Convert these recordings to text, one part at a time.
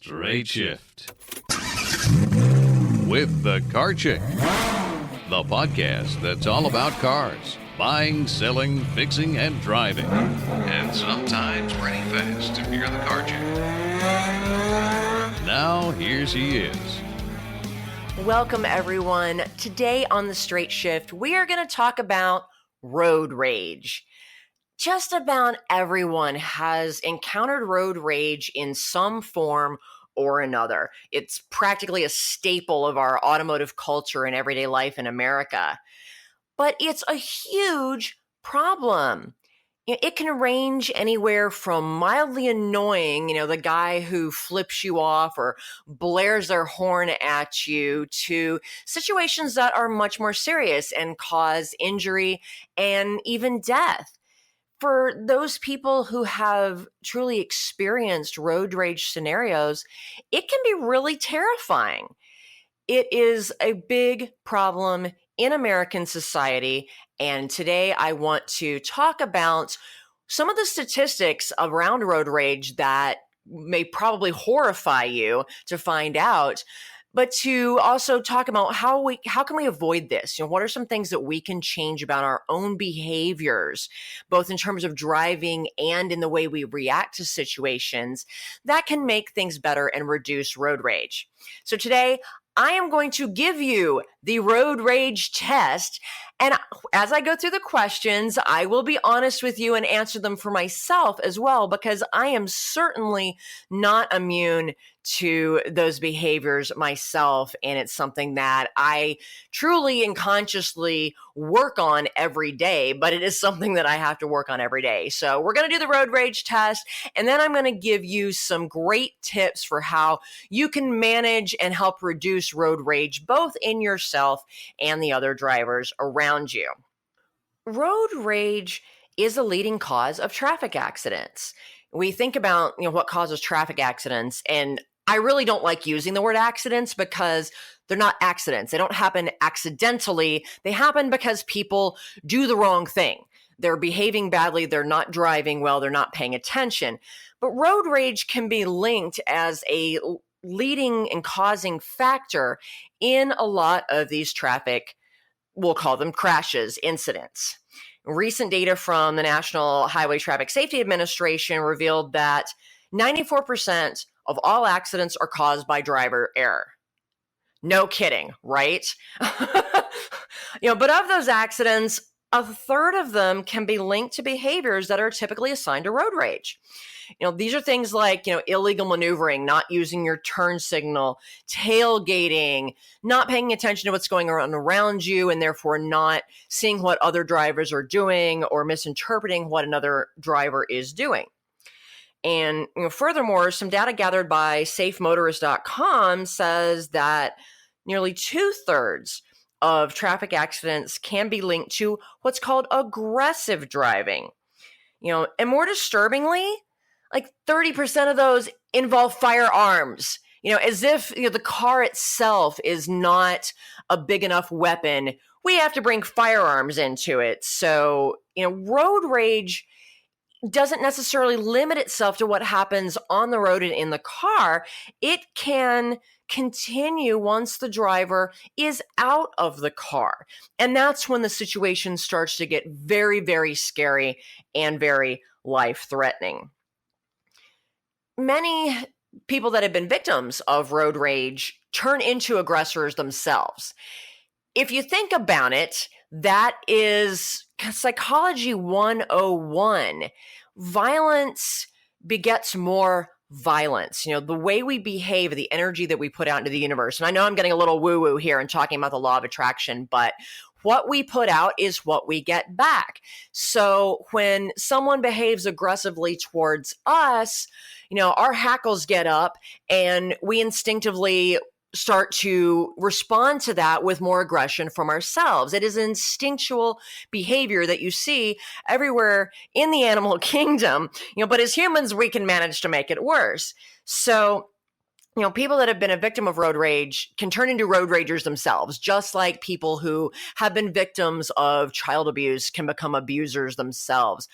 Straight Shift with the Car Chick, the podcast that's all about cars, buying, selling, fixing, and driving, and sometimes running fast if you're the car chick. Now, here she is. Welcome, everyone. Today on the Straight Shift, we are going to talk about road rage. Just about everyone has encountered road rage in some form or another. It's practically a staple of our automotive culture and everyday life in America. But it's a huge problem. It can range anywhere from mildly annoying, the guy who flips you off or blares their horn at you, to situations that are much more serious and cause injury and even death. For those people who have truly experienced road rage scenarios, it can be really terrifying. It is a big problem in American society, and today I want to talk about some of the statistics around road rage that may probably horrify you to find out, but to also talk about how can we avoid this? What are some things that we can change about our own behaviors, both in terms of driving and in the way we react to situations, that can make things better and reduce road rage. So today, I am going to give you the road rage test. And as I go through the questions, I will be honest with you and answer them for myself as well, because I am certainly not immune to those behaviors myself. And it's something that I truly and consciously work on every day, but it is something that I have to work on every day. So we're going to do the road rage test, and then I'm going to give you some great tips for how you can manage and help reduce road rage, both in yourself and the other drivers around you. Road rage is a leading cause of traffic accidents. We think about, what causes traffic accidents, and I really don't like using the word accidents because they're not accidents. They don't happen accidentally. They happen because people do the wrong thing. They're behaving badly. They're not driving well. They're not paying attention. But road rage can be linked as a leading and causing factor in a lot of these traffic, we'll call them crashes, incidents. Recent data from the National Highway Traffic Safety Administration revealed that 94% of all accidents are caused by driver error. No kidding, right? But of those accidents, a third of them can be linked to behaviors that are typically assigned to road rage. These are things like, illegal maneuvering, not using your turn signal, tailgating, not paying attention to what's going on around you, and therefore not seeing what other drivers are doing or misinterpreting what another driver is doing. And furthermore, some data gathered by SafeMotorist.com says that nearly 2/3 of traffic accidents can be linked to what's called aggressive driving. And more disturbingly, like 30% of those involve firearms. As if the car itself is not a big enough weapon, we have to bring firearms into it. So, road rage doesn't necessarily limit itself to what happens on the road and in the car. It can continue once the driver is out of the car. And that's when the situation starts to get very, very scary and very life-threatening. Many people that have been victims of road rage turn into aggressors themselves. If you think about it, that is Psychology 101. Violence begets more violence. The way we behave, the energy that we put out into the universe. And I know I'm getting a little woo-woo here and talking about the law of attraction, but what we put out is what we get back. So when someone behaves aggressively towards us, our hackles get up and we instinctively start to respond to that with more aggression from ourselves. It is instinctual behavior that you see everywhere in the animal kingdom, but as humans, we can manage to make it worse. So, people that have been a victim of road rage can turn into road ragers themselves, just like people who have been victims of child abuse can become abusers themselves.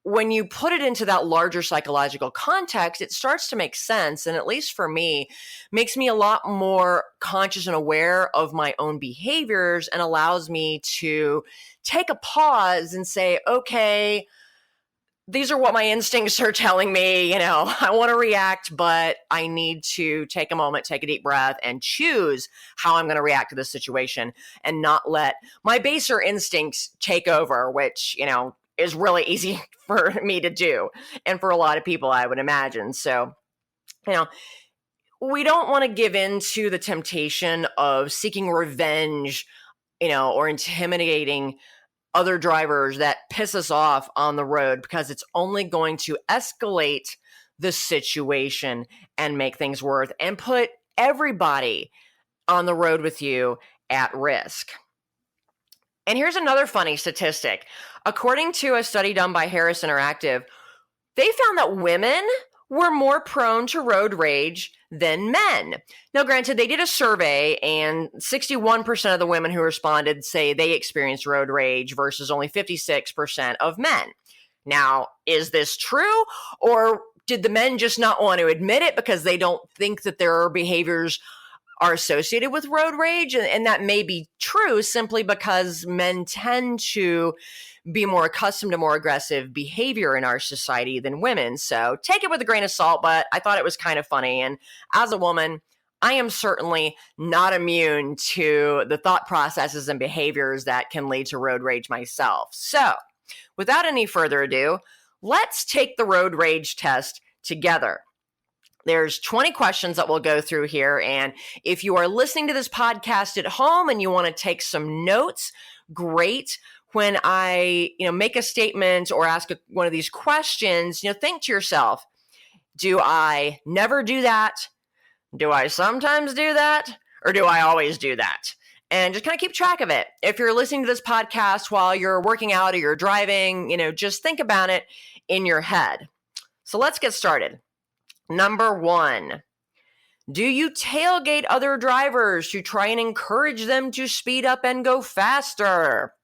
when you put it into that larger psychological context, it starts to make sense. And at least for me, makes me a lot more conscious and aware of my own behaviors and allows me to take a pause and say, okay, these are what my instincts are telling me. I want to react, but I need to take a moment, take a deep breath, and choose how I'm going to react to this situation and not let my baser instincts take over, which, is really easy for me to do. And for a lot of people, I would imagine. So, we don't want to give in to the temptation of seeking revenge, or intimidating other drivers that piss us off on the road, because it's only going to escalate the situation and make things worse and put everybody on the road with you at risk. And here's another funny statistic. According to a study done by Harris Interactive, they found that women were more prone to road rage than men. Now, granted, they did a survey and 61% of the women who responded say they experienced road rage versus only 56% of men. Now, is this true? Or did the men just not want to admit it because they don't think that their behaviors are associated with road rage? And that may be true simply because men tend to be more accustomed to more aggressive behavior in our society than women. So take it with a grain of salt, but I thought it was kind of funny. And as a woman, I am certainly not immune to the thought processes and behaviors that can lead to road rage myself. So without any further ado, let's take the road rage test together. There's 20 questions that we'll go through here. And if you are listening to this podcast at home and you want to take some notes, great. When I, make a statement or ask one of these questions, think to yourself, do I never do that? Do I sometimes do that? Or do I always do that? And just kind of keep track of it. If you're listening to this podcast while you're working out or you're driving, just think about it in your head. So let's get started. Number 1, do you tailgate other drivers to try and encourage them to speed up and go faster?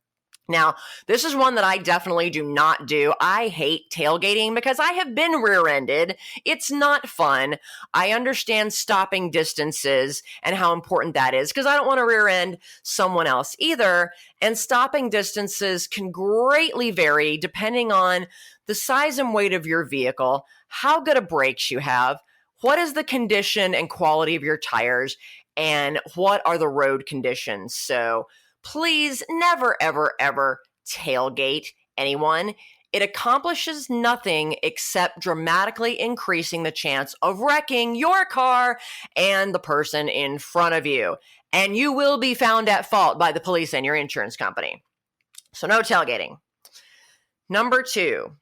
Now, this is one that I definitely do not do. I hate tailgating because I have been rear-ended. It's not fun. I understand stopping distances and how important that is because I don't want to rear-end someone else either. And stopping distances can greatly vary depending on the size and weight of your vehicle, how good of brakes you have, what is the condition and quality of your tires, and what are the road conditions. So please never, ever, ever tailgate anyone. It accomplishes nothing except dramatically increasing the chance of wrecking your car and the person in front of you. And you will be found at fault by the police and your insurance company. So no tailgating. Number 2,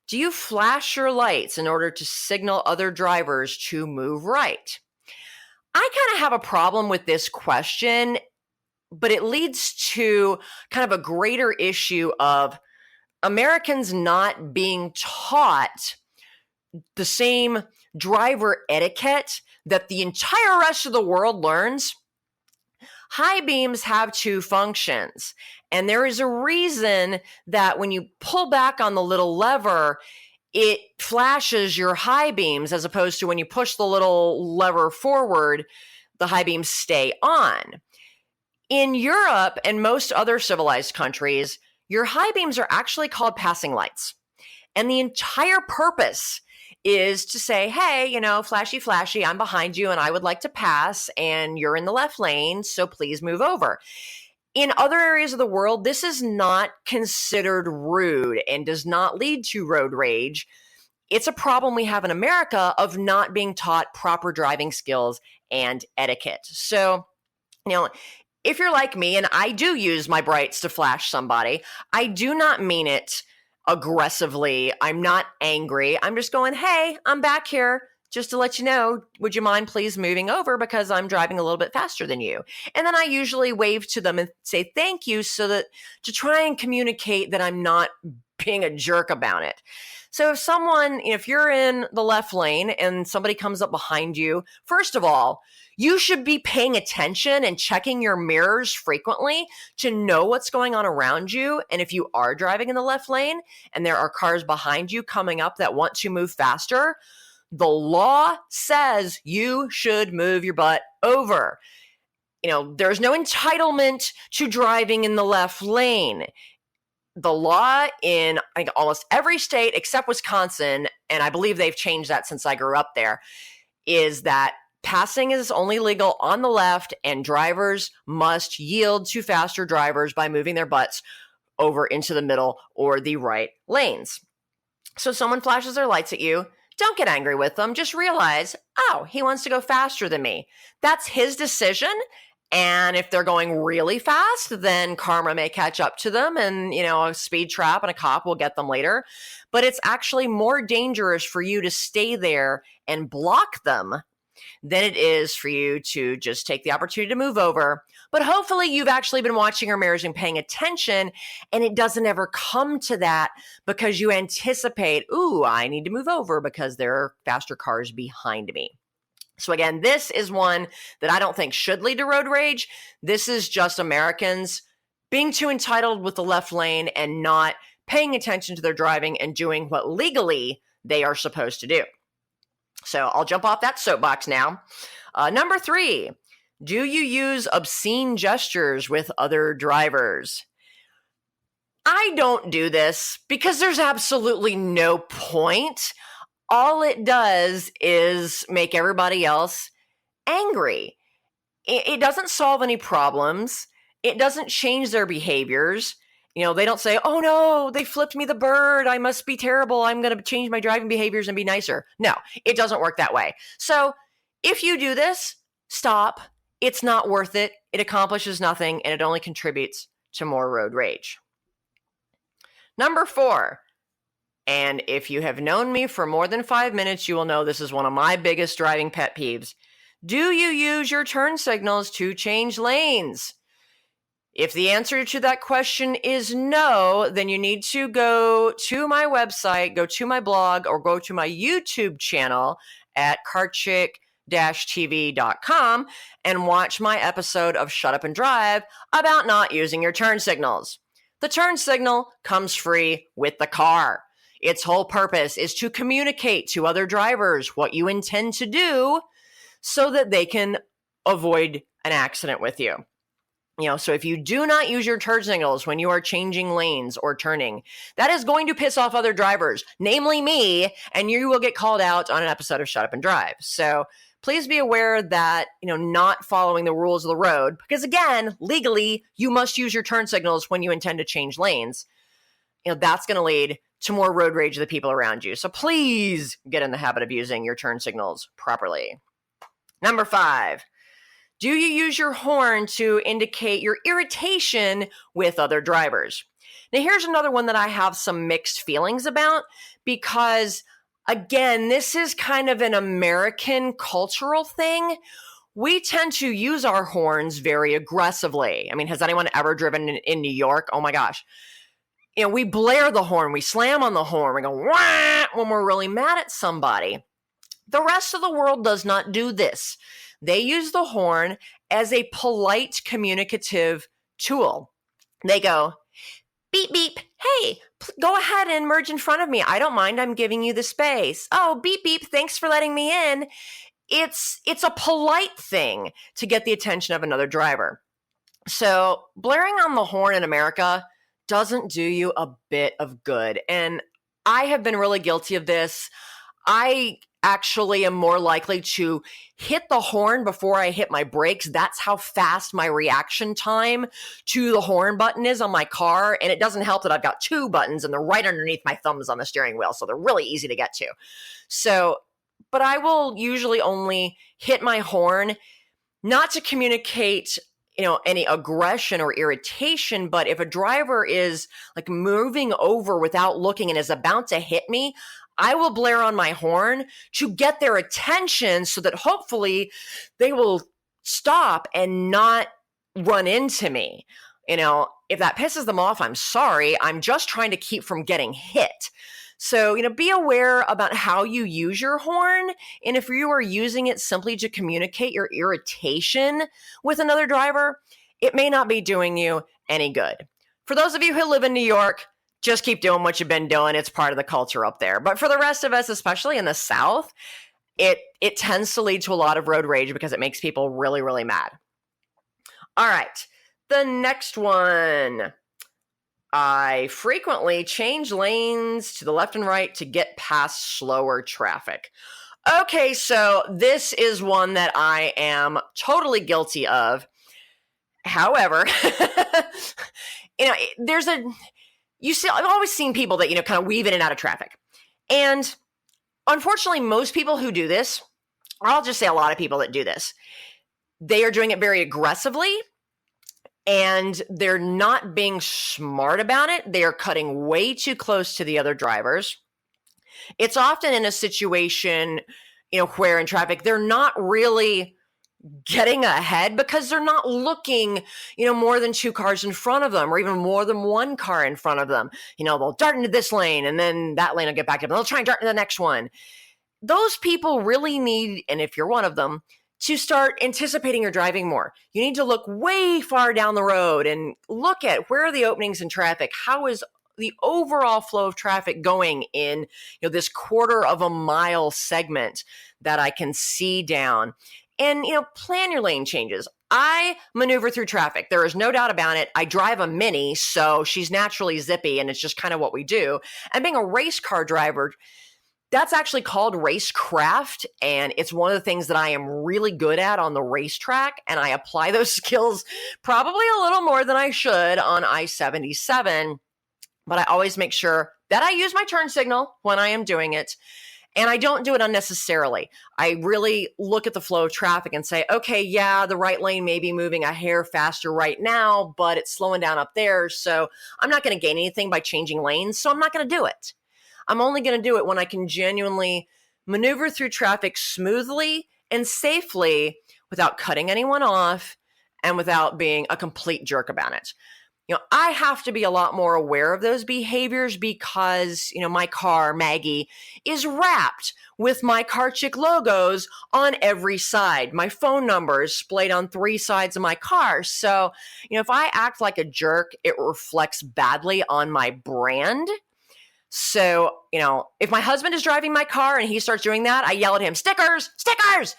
do you flash your lights in order to signal other drivers to move right? I kind of have a problem with this question, but it leads to kind of a greater issue of Americans not being taught the same driver etiquette that the entire rest of the world learns. High beams have 2 functions, and there is a reason that when you pull back on the little lever, it flashes your high beams as opposed to when you push the little lever forward, the high beams stay on. In Europe and most other civilized countries, your high beams are actually called passing lights. And the entire purpose is to say, hey, flashy, flashy, I'm behind you and I would like to pass and you're in the left lane, so please move over. In other areas of the world, this is not considered rude and does not lead to road rage. It's a problem we have in America of not being taught proper driving skills and etiquette. So, if you're like me, and I do use my brights to flash somebody, I do not mean it aggressively. I'm not angry. I'm just going, hey, I'm back here just to let you know, would you mind please moving over because I'm driving a little bit faster than you? And then I usually wave to them and say thank you so that to try and communicate that I'm not being a jerk about it. So if you're in the left lane and somebody comes up behind you, first of all, you should be paying attention and checking your mirrors frequently to know what's going on around you. And if you are driving in the left lane and there are cars behind you coming up that want to move faster, the law says you should move your butt over. There's no entitlement to driving in the left lane. The law in, I think, almost every state except Wisconsin, and I believe they've changed that since I grew up there, is that passing is only legal on the left, and drivers must yield to faster drivers by moving their butts over into the middle or the right lanes. So someone flashes their lights at you, don't get angry with them. Just realize, oh, he wants to go faster than me. That's his decision. And if they're going really fast, then karma may catch up to them, and, a speed trap and a cop will get them later. But it's actually more dangerous for you to stay there and block them than it is for you to just take the opportunity to move over. But hopefully you've actually been watching your mirrors and paying attention, and it doesn't ever come to that because you anticipate, ooh, I need to move over because there are faster cars behind me. So again, this is one that I don't think should lead to road rage. This is just Americans being too entitled with the left lane and not paying attention to their driving and doing what legally they are supposed to do. So I'll jump off that soapbox now. Number 3, do you use obscene gestures with other drivers? I don't do this because there's absolutely no point. All it does is make everybody else angry. It doesn't solve any problems. It doesn't change their behaviors. They don't say, oh no, they flipped me the bird. I must be terrible. I'm going to change my driving behaviors and be nicer. No, it doesn't work that way. So if you do this, stop. It's not worth it. It accomplishes nothing, and it only contributes to more road rage. Number 4. And if you have known me for more than 5 minutes, you will know this is one of my biggest driving pet peeves. Do you use your turn signals to change lanes? If the answer to that question is no, then you need to go to my website, go to my blog, or go to my YouTube channel at carchick-tv.com and watch my episode of Shut Up and Drive about not using your turn signals. The turn signal comes free with the car. Its whole purpose is to communicate to other drivers what you intend to do so that they can avoid an accident with you. So if you do not use your turn signals when you are changing lanes or turning, that is going to piss off other drivers, namely me, and you will get called out on an episode of Shut Up and Drive. So please be aware that, not following the rules of the road, because again, legally, you must use your turn signals when you intend to change lanes. That's going to lead to more road rage of the people around you. So please get in the habit of using your turn signals properly. Number 5, do you use your horn to indicate your irritation with other drivers? Now, here's another one that I have some mixed feelings about because, again, this is kind of an American cultural thing. We tend to use our horns very aggressively. I mean, has anyone ever driven in New York? Oh my gosh. We blare the horn, we slam on the horn, we go, wah, when we're really mad at somebody. The rest of the world does not do this. They use the horn as a polite communicative tool. They go, beep, beep, hey, go ahead and merge in front of me. I don't mind, I'm giving you the space. Oh, beep, beep, thanks for letting me in. It's a polite thing to get the attention of another driver. So blaring on the horn in America doesn't do you a bit of good. And I have been really guilty of this. I actually am more likely to hit the horn before I hit my brakes. That's how fast my reaction time to the horn button is on my car. And it doesn't help that I've got 2 buttons and they're right underneath my thumbs on the steering wheel. So they're really easy to get to. But I will usually only hit my horn, not to communicate any aggression or irritation, but if a driver is like moving over without looking and is about to hit me, I will blare on my horn to get their attention so that hopefully they will stop and not run into me. If that pisses them off, I'm sorry. I'm just trying to keep from getting hit. So, be aware about how you use your horn. And if you are using it simply to communicate your irritation with another driver, it may not be doing you any good. For those of you who live in New York, just keep doing what you've been doing. It's part of the culture up there. But for the rest of us, especially in the South, it tends to lead to a lot of road rage because it makes people really, really mad. All right. The next one. I frequently change lanes to the left and right to get past slower traffic. Okay, so this is one that I am totally guilty of. However, I've always seen people that, kind of weave in and out of traffic. And unfortunately, most people who do this, or I'll just say a lot of people that do this, they are doing it very aggressively. And they're not being smart about it. They are cutting way too close to the other drivers. It's often in a situation, where in traffic, they're not really getting ahead because they're not looking, more than two cars in front of them or even more than one car in front of them. They'll dart into this lane and then that lane will get back up and they'll try and dart into the next one. Those people really need, and if you're one of them, to start anticipating your driving more. You need to look way far down the road and look at where are the openings in traffic? How is the overall flow of traffic going in this quarter of a mile segment that I can see down? And plan your lane changes. I maneuver through traffic. There is no doubt about it. I drive a Mini, so she's naturally zippy, and it's just kind of what we do. And being a race car driver, that's actually called racecraft, and it's one of the things that I am really good at on the racetrack, and I apply those skills probably a little more than I should on I-77, but I always make sure that I use my turn signal when I am doing it, and I don't do it unnecessarily. I really look at the flow of traffic and say, okay, yeah, the right lane may be moving a hair faster right now, but it's slowing down up there, so I'm not going to gain anything by changing lanes, so I'm not going to do it. I'm only going to do it when I can genuinely maneuver through traffic smoothly and safely without cutting anyone off and without being a complete jerk about it. I have to be a lot more aware of those behaviors because, my car, Maggie, is wrapped with my Car Chick logos on every side. My phone number is splayed on 3 sides of my car. So, if I act like a jerk, it reflects badly on my brand. So, if my husband is driving my car and he starts doing that, I yell at him, stickers, stickers.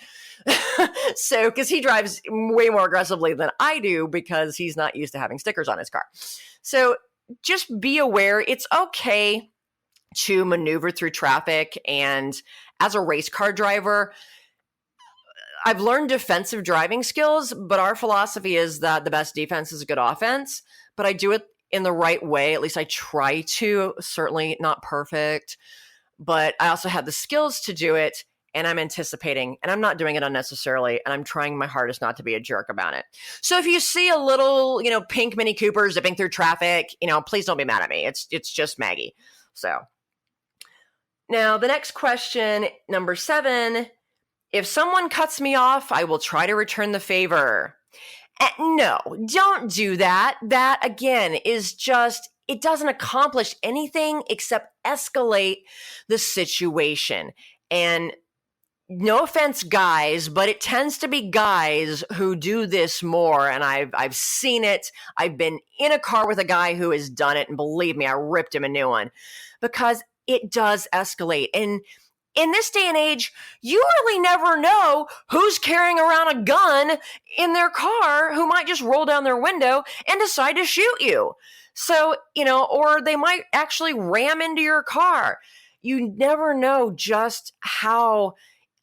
So, because he drives way more aggressively than I do because he's not used to having stickers on his car. So just be aware it's okay to maneuver through traffic. And as a race car driver, I've learned defensive driving skills, but our philosophy is that the best defense is a good offense. But I do it in the right way. At least I try to, certainly not perfect, but I also have the skills to do it, and I'm anticipating, and I'm not doing it unnecessarily, and I'm trying my hardest not to be a jerk about it. So if you see a little, pink Mini Cooper zipping through traffic, please don't be mad at me. It's just Maggie. So now the next question, number 7, if someone cuts me off, I will try to return the favor. No, don't do that. That, again, is just, it doesn't accomplish anything except escalate the situation. And no offense, guys, but it tends to be guys who do this more. And I've seen it. I've been in a car with a guy who has done it. And believe me, I ripped him a new one because it does escalate. And in this day and age, you really never know who's carrying around a gun in their car who might just roll down their window and decide to shoot you. So, or they might actually ram into your car. You never know just how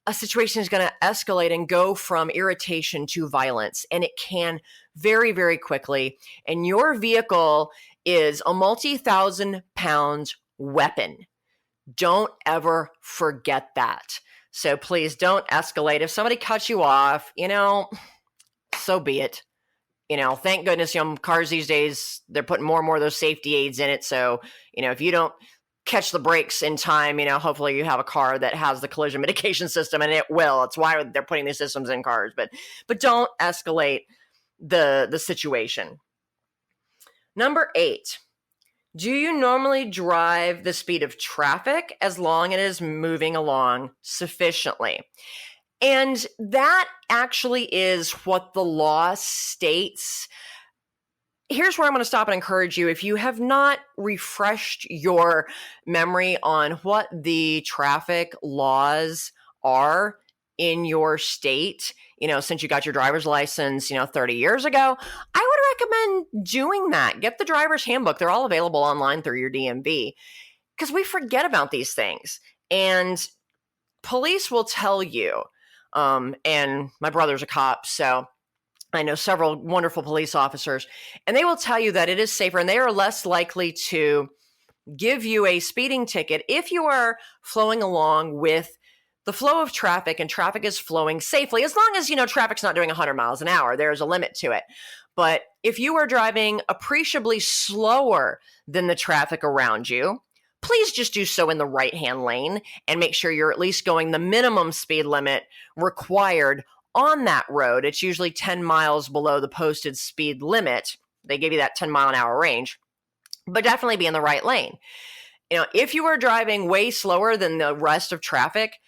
a situation is going to escalate and go from irritation to violence. And it can very, very quickly. And your vehicle is a multi-thousand-pound weapon. Don't ever forget that. So please don't escalate. If somebody cuts you off, so be it. Thank goodness, cars these days, they're putting more and more of those safety aids in it. So, if you don't catch the brakes in time, hopefully you have a car that has the collision mitigation system, and it will. It's why they're putting these systems in cars. But don't escalate the situation. Number 8, do you normally drive the speed of traffic as long as it is moving along sufficiently? And that actually is what the law states. Here's where I'm going to stop and encourage you. If you have not refreshed your memory on what the traffic laws are in your state, since you got your driver's license, 30 years ago, I would recommend doing that. Get the driver's handbook. They're all available online through your DMV, because we forget about these things. And police will tell you, and my brother's a cop, so I know several wonderful police officers, and they will tell you that it is safer and they are less likely to give you a speeding ticket if you are flowing along with the flow of traffic and traffic is flowing safely, as long as, traffic's not doing 100 miles an hour. There's a limit to it. But if you are driving appreciably slower than the traffic around you, please just do so in the right-hand lane and make sure you're at least going the minimum speed limit required on that road. It's usually 10 miles below the posted speed limit. They give you that 10-mile-an-hour range, but definitely be in the right lane. If you are driving way slower than the rest of traffic,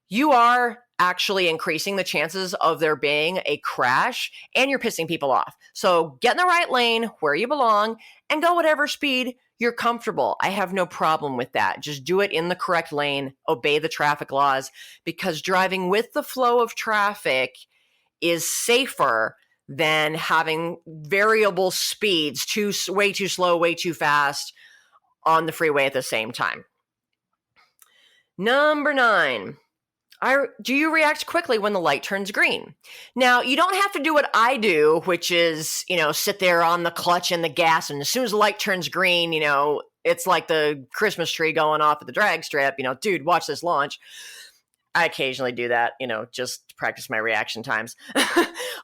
you are actually increasing the chances of there being a crash, and you're pissing people off. So get in the right lane where you belong and go whatever speed you're comfortable. I have no problem with that. Just do it in the correct lane, obey the traffic laws, because driving with the flow of traffic is safer than having variable speeds, way too slow, way too fast on the freeway at the same time. Number 9. Do you react quickly when the light turns green? Now, you don't have to do what I do, which is, sit there on the clutch and the gas, and as soon as the light turns green, it's like the Christmas tree going off at the drag strip, dude, watch this launch. I occasionally do that, just to practice my reaction times.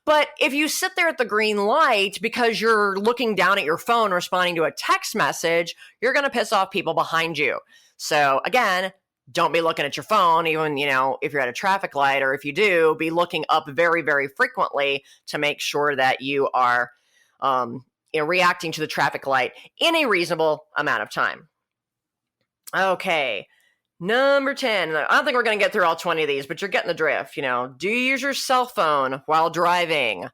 But if you sit there at the green light because you're looking down at your phone responding to a text message, you're going to piss off people behind you. So again, don't be looking at your phone, even, if you're at a traffic light, or if you do, be looking up very, very frequently to make sure that you are, reacting to the traffic light in a reasonable amount of time. Okay. Number 10. I don't think we're going to get through all 20 of these, but you're getting the drift. Do you use your cell phone while driving?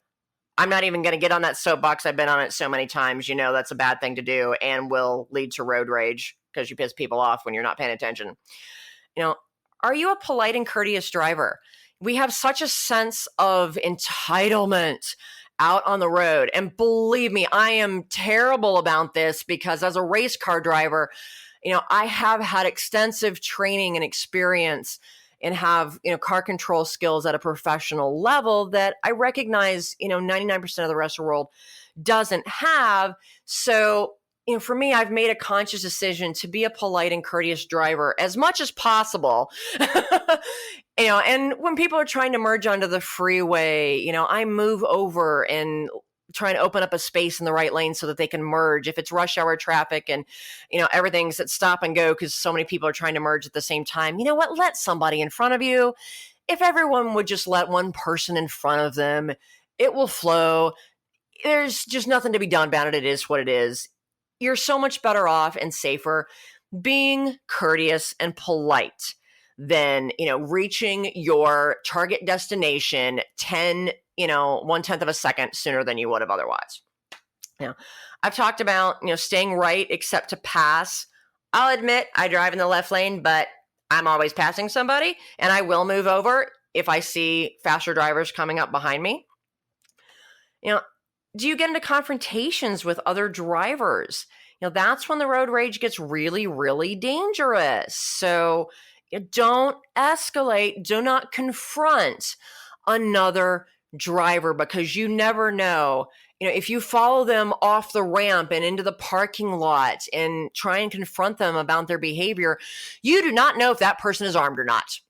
I'm not even going to get on that soapbox. I've been on it so many times. That's a bad thing to do and will lead to road rage because you piss people off when you're not paying attention. Are you a polite and courteous driver? We have such a sense of entitlement out on the road. And believe me, I am terrible about this because as a race car driver, I have had extensive training and experience and have, car control skills at a professional level that I recognize, 99% of the rest of the world doesn't have. So, for me, I've made a conscious decision to be a polite and courteous driver as much as possible. And when people are trying to merge onto the freeway, I move over and try and open up a space in the right lane so that they can merge. If it's rush hour traffic and, everything's at stop and go because so many people are trying to merge at the same time, you know what? Let somebody in front of you. If everyone would just let one person in front of them, it will flow. There's just nothing to be done about it. It is what it is. You're so much better off and safer being courteous and polite than, reaching your target destination 1/10 of a second sooner than you would have otherwise. I've talked about, staying right except to pass. I'll admit I drive in the left lane, but I'm always passing somebody, and I will move over if I see faster drivers coming up behind me. Do you get into confrontations with other drivers? That's when the road rage gets really, really dangerous. So don't escalate. Do not confront another driver because you never know. If you follow them off the ramp and into the parking lot and try and confront them about their behavior, you do not know if that person is armed or not.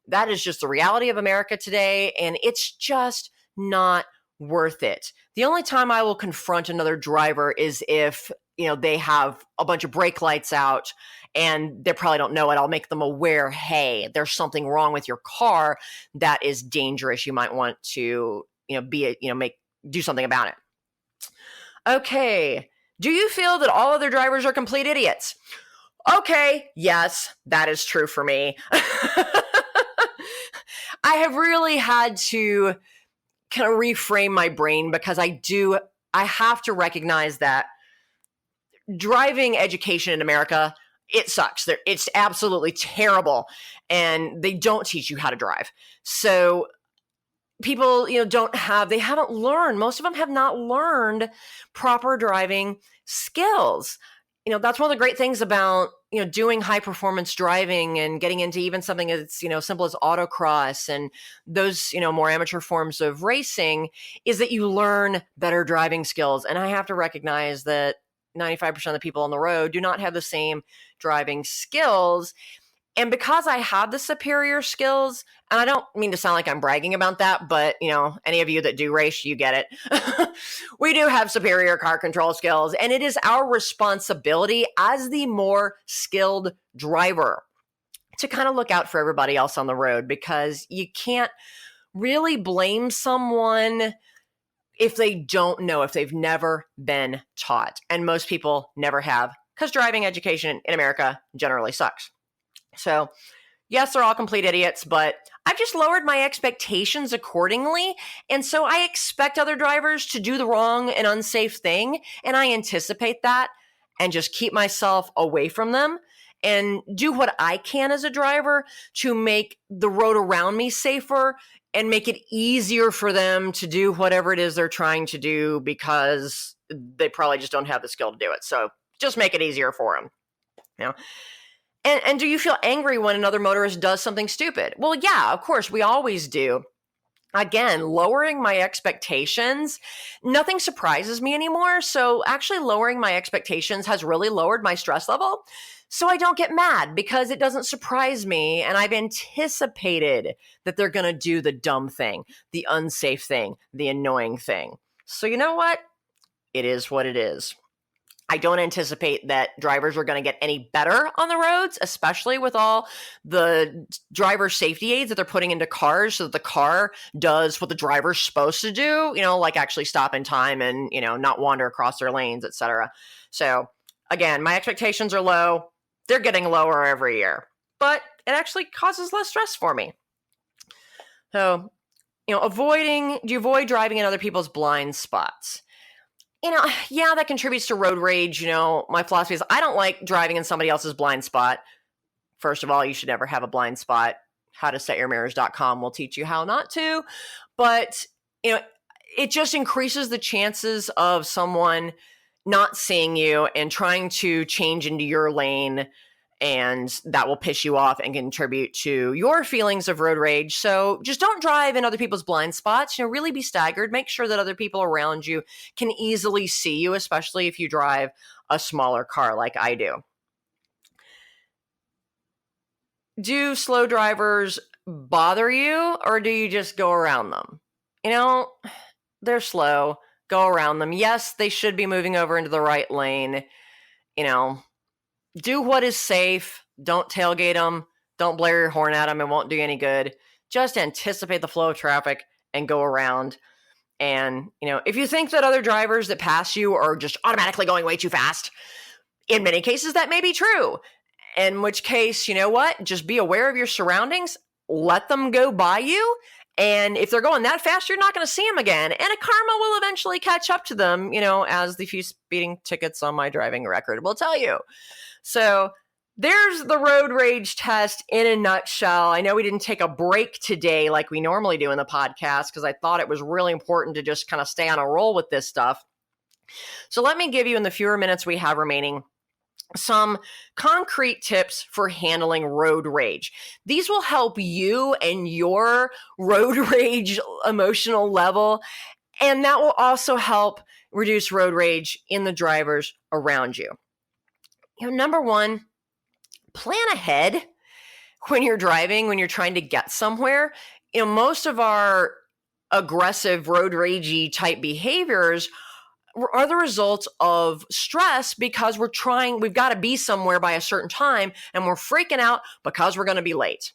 That is just the reality of America today, and it's just not worth it. The only time I will confront another driver is if, they have a bunch of brake lights out and they probably don't know it. I'll make them aware, hey, there's something wrong with your car that is dangerous. You might want to, do something about it. Okay. Do you feel that all other drivers are complete idiots? Okay, yes, that is true for me. I have really had to kind of reframe my brain because I have to recognize that driving education in America, it sucks. It's absolutely terrible, and they don't teach you how to drive. So people, they haven't learned, most of them have not learned proper driving skills. That's one of the great things about, doing high performance driving and getting into even something as, simple as autocross and those, more amateur forms of racing, is that you learn better driving skills. And I have to recognize that 95% of the people on the road do not have the same driving skills. And because I have the superior skills, and I don't mean to sound like I'm bragging about that, but, any of you that do race, you get it. We do have superior car control skills, and it is our responsibility as the more skilled driver to kind of look out for everybody else on the road, because you can't really blame someone if they don't know, if they've never been taught. And most people never have, because driving education in America generally sucks. So, yes, they're all complete idiots, but I've just lowered my expectations accordingly. And so I expect other drivers to do the wrong and unsafe thing. And I anticipate that and just keep myself away from them and do what I can as a driver to make the road around me safer and make it easier for them to do whatever it is they're trying to do, because they probably just don't have the skill to do it. So just make it easier for them. And do you feel angry when another motorist does something stupid? Well, yeah, of course, we always do. Again, lowering my expectations, nothing surprises me anymore. So actually lowering my expectations has really lowered my stress level. So I don't get mad because it doesn't surprise me. And I've anticipated that they're going to do the dumb thing, the unsafe thing, the annoying thing. So you know what? It is what it is. I don't anticipate that drivers are going to get any better on the roads, especially with all the driver safety aids that they're putting into cars so that the car does what the driver's supposed to do, like actually stop in time and, not wander across their lanes, etc. So again, my expectations are low. They're getting lower every year, but it actually causes less stress for me. So, do you avoid driving in other people's blind spots? Yeah, that contributes to road rage. My philosophy is I don't like driving in somebody else's blind spot. First of all, you should never have a blind spot. howtosetyourmirrors.com will teach you how not to. But, it just increases the chances of someone not seeing you and trying to change into your lane, and that will piss you off and contribute to your feelings of road rage. So just don't drive in other people's blind spots. Really be staggered. Make sure that other people around you can easily see you, especially if you drive a smaller car like I do. Do slow drivers bother you, or do you just go around them? They're slow. Go around them. Yes, they should be moving over into the right lane. Do what is safe. Don't tailgate them. Don't blare your horn at them. It won't do you any good. Just anticipate the flow of traffic and go around. And, if you think that other drivers that pass you are just automatically going way too fast, in many cases that may be true. In which case, you know what? Just be aware of your surroundings. Let them go by you. And if they're going that fast, you're not going to see them again. And a karma will eventually catch up to them, as the few speeding tickets on my driving record will tell you. So there's the road rage test in a nutshell. I know we didn't take a break today like we normally do in the podcast because I thought it was really important to just kind of stay on a roll with this stuff. So let me give you, in the fewer minutes we have remaining, some concrete tips for handling road rage. These will help you and your road rage emotional level, and that will also help reduce road rage in the drivers around you. Number one, plan ahead when you're driving, when you're trying to get somewhere. Most of our aggressive road ragey type behaviors are the result of stress because we've got to be somewhere by a certain time and we're freaking out because we're going to be late.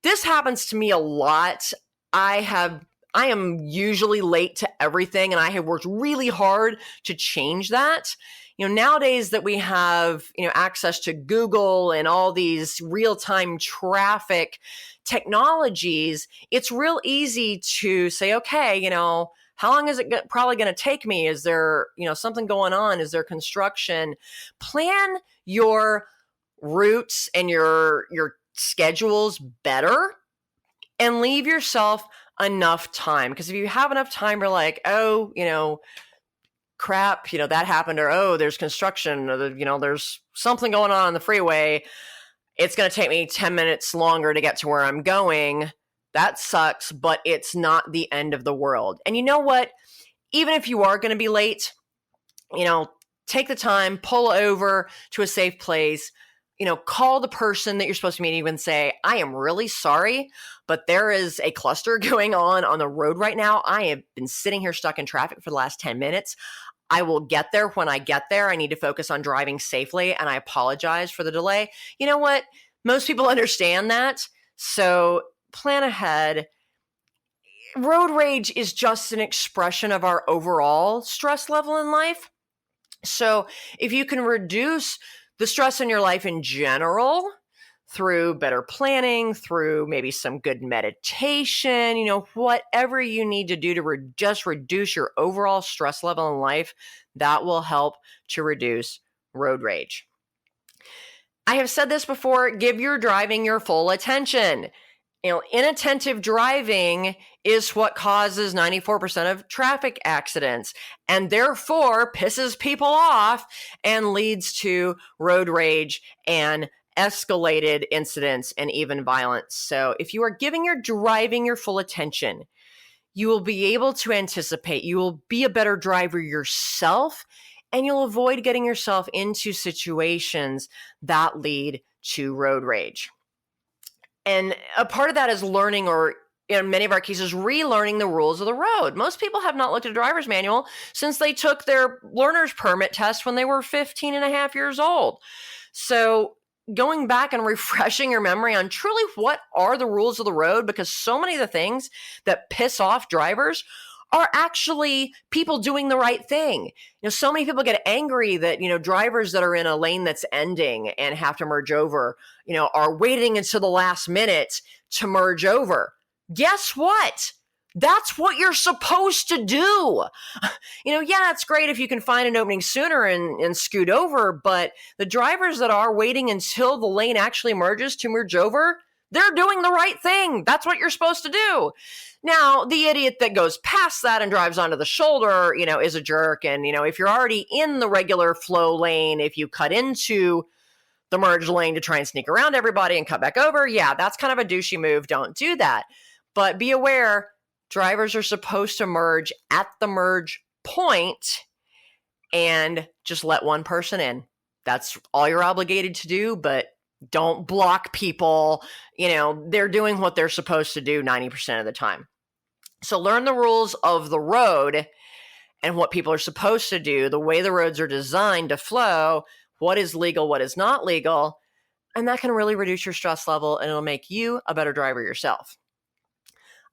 This happens to me a lot. I am usually late to everything, and I have worked really hard to change that. Nowadays that we have, access to Google and all these real-time traffic technologies, it's real easy to say, okay, how long is it probably going to take me? Is there, something going on? Is there construction? Plan your routes and your schedules better and leave yourself enough time. Because if you have enough time, you're like, oh, crap, that happened, or, oh, there's construction, or, there's something going on the freeway. It's going to take me 10 minutes longer to get to where I'm going. That sucks, but it's not the end of the world. And you know what? Even if you are going to be late, take the time, pull over to a safe place, call the person that you're supposed to meet and say, I am really sorry, but there is a cluster going on the road right now. I have been sitting here stuck in traffic for the last 10 minutes. I will get there when I get there. I need to focus on driving safely, and I apologize for the delay. You know what? Most people understand that. So plan ahead. Road rage is just an expression of our overall stress level in life. So if you can reduce the stress in your life in general through better planning, through maybe some good meditation, whatever you need to do to just reduce your overall stress level in life, that will help to reduce road rage. I have said this before, give your driving your full attention. Inattentive driving is what causes 94% of traffic accidents and therefore pisses people off and leads to road rage and escalated incidents and even violence. So if you are giving your driving your full attention, you will be able to anticipate, you will be a better driver yourself, and you'll avoid getting yourself into situations that lead to road rage. And a part of that is learning, or in many of our cases, relearning the rules of the road. Most people have not looked at a driver's manual since they took their learner's permit test when they were 15 and a half years old. So going back and refreshing your memory on truly what are the rules of the road, because so many of the things that piss off drivers are actually people doing the right thing. So many people get angry that, drivers that are in a lane that's ending and have to merge over, are waiting until the last minute to merge over. Guess what? That's what you're supposed to do. Yeah, it's great if you can find an opening sooner and scoot over, but the drivers that are waiting until the lane actually merges to merge over, they're doing the right thing. That's what you're supposed to do. Now, the idiot that goes past that and drives onto the shoulder, is a jerk. And, if you're already in the regular flow lane, if you cut into the merge lane to try and sneak around everybody and cut back over, yeah, that's kind of a douchey move. Don't do that. But be aware, drivers are supposed to merge at the merge point and just let one person in. That's all you're obligated to do, but don't block people. They're doing what they're supposed to do 90% of the time. So learn the rules of the road and what people are supposed to do, the way the roads are designed to flow, what is legal, what is not legal, and that can really reduce your stress level, and it'll make you a better driver yourself.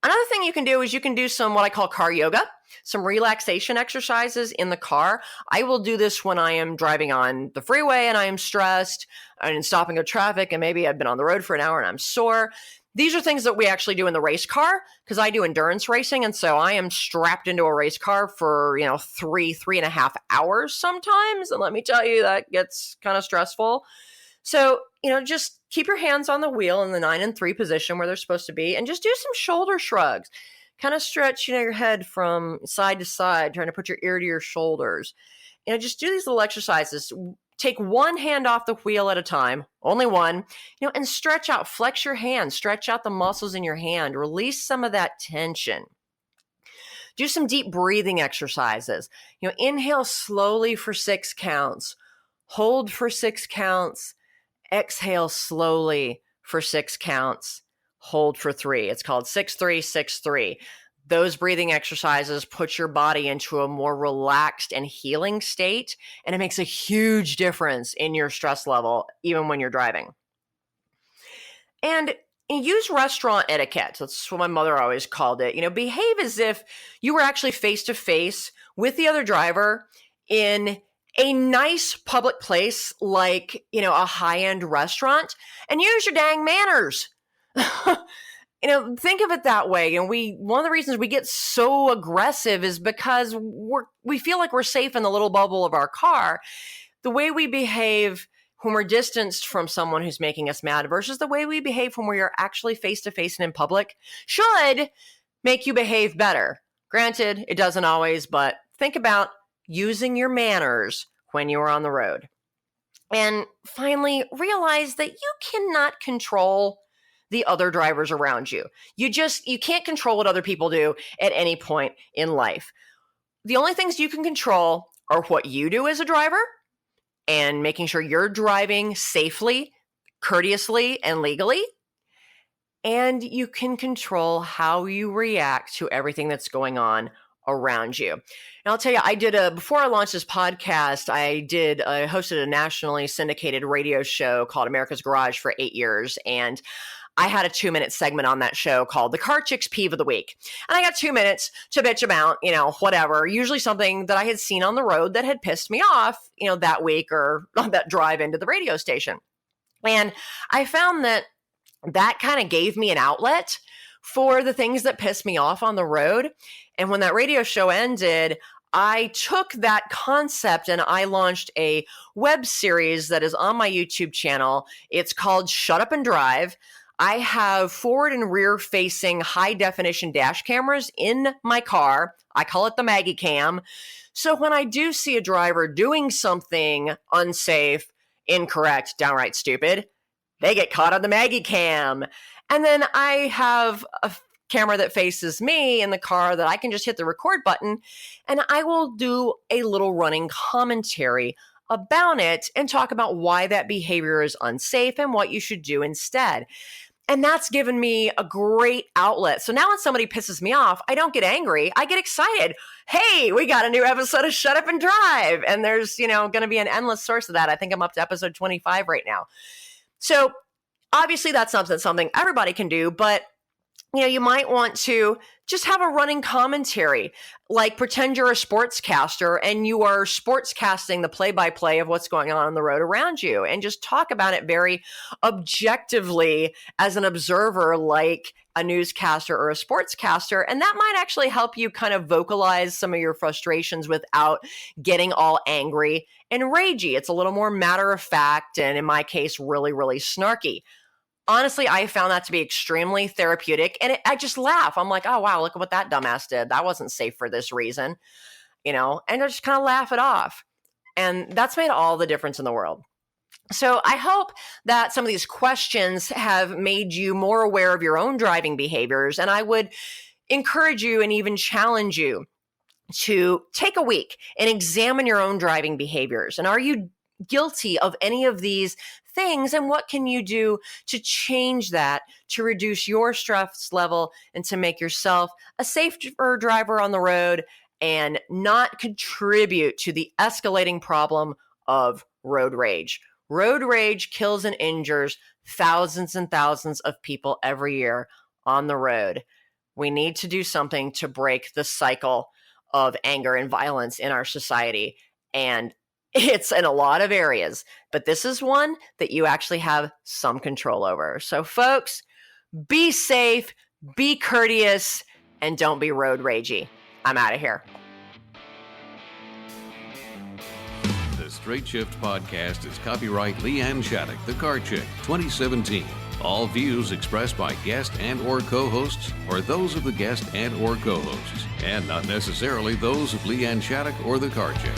Another thing you can do is you can do some what I call car yoga, some relaxation exercises in the car. I will do this when I am driving on the freeway and I am stressed and stopping at traffic, and maybe I've been on the road for an hour and I'm sore. These are things that we actually do in the race car because I do endurance racing. And so I am strapped into a race car for, 3.5 hours sometimes. And let me tell you, that gets kind of stressful. So, just keep your hands on the wheel in the 9 and 3 position where they're supposed to be, and just do some shoulder shrugs. Kind of stretch, your head from side to side, trying to put your ear to your shoulders. Just do these little exercises. Take one hand off the wheel at a time, only one, and stretch out, flex your hand, stretch out the muscles in your hand, release some of that tension. Do some deep breathing exercises. Inhale slowly for 6 counts, hold for 6 counts, exhale slowly for 6 counts, hold for 3. It's called 6-3-6-3. Those breathing exercises put your body into a more relaxed and healing state, and it makes a huge difference in your stress level, even when you're driving. And use restaurant etiquette. That's what my mother always called it. Behave as if you were actually face to face with the other driver in a nice public place like, a high-end restaurant, and use your dang manners. Think of it that way. And one of the reasons we get so aggressive is because we feel like we're safe in the little bubble of our car. The way we behave when we're distanced from someone who's making us mad versus the way we behave when we are actually face to face and in public should make you behave better. Granted, it doesn't always, but think about using your manners when you are on the road. And finally, realize that you cannot control the other drivers around you. You can't control what other people do at any point in life. The only things you can control are what you do as a driver and making sure you're driving safely, courteously, and legally. And you can control how you react to everything that's going on around you. And I'll tell you, before I launched this podcast, I hosted a nationally syndicated radio show called America's Garage for 8 years. And I had a 2-minute segment on that show called the Car Chick's Peeve of the Week. And I got 2 minutes to bitch about, whatever, usually something that I had seen on the road that had pissed me off, that week or on that drive into the radio station. And I found that kind of gave me an outlet for the things that pissed me off on the road. And when that radio show ended, I took that concept and I launched a web series that is on my YouTube channel. It's called Shut Up and Drive. I have forward and rear facing high definition dash cameras in my car. I call it the Maggie Cam. So when I do see a driver doing something unsafe, incorrect, downright stupid, they get caught on the Maggie Cam. And then I have a camera that faces me in the car that I can just hit the record button and I will do a little running commentary about it and talk about why that behavior is unsafe and what you should do instead. And that's given me a great outlet. So now when somebody pisses me off, I don't get angry. I get excited. Hey, we got a new episode of Shut Up and Drive. And there's, going to be an endless source of that. I think I'm up to episode 25 right now. So obviously that's something everybody can do, but you might want to just have a running commentary, like pretend you're a sportscaster and you are sportscasting the play-by-play of what's going on the road around you and just talk about it very objectively as an observer, like a newscaster or a sportscaster. And that might actually help you kind of vocalize some of your frustrations without getting all angry and ragey. It's a little more matter of fact, and in my case, really, really snarky. Honestly, I found that to be extremely therapeutic, and I just laugh. I'm like, oh, wow, look at what that dumbass did. That wasn't safe for this reason, and I just kind of laugh it off. And that's made all the difference in the world. So I hope that some of these questions have made you more aware of your own driving behaviors, and I would encourage you and even challenge you to take a week and examine your own driving behaviors. And are you guilty of any of these things, and what can you do to change that, to reduce your stress level and to make yourself a safer driver on the road and not contribute to the escalating problem of road rage. Road rage kills and injures thousands and thousands of people every year on the road. We need to do something to break the cycle of anger and violence in our society. And it's in a lot of areas, but this is one that you actually have some control over. So folks, be safe, be courteous, and don't be road ragey. I'm out of here. The Straight Shift Podcast is copyright LeeAnn Shattuck, The Car Chick, 2017. All views expressed by guest and or co-hosts are those of the guest and or co-hosts, and not necessarily those of LeeAnn Shattuck or The Car Chick.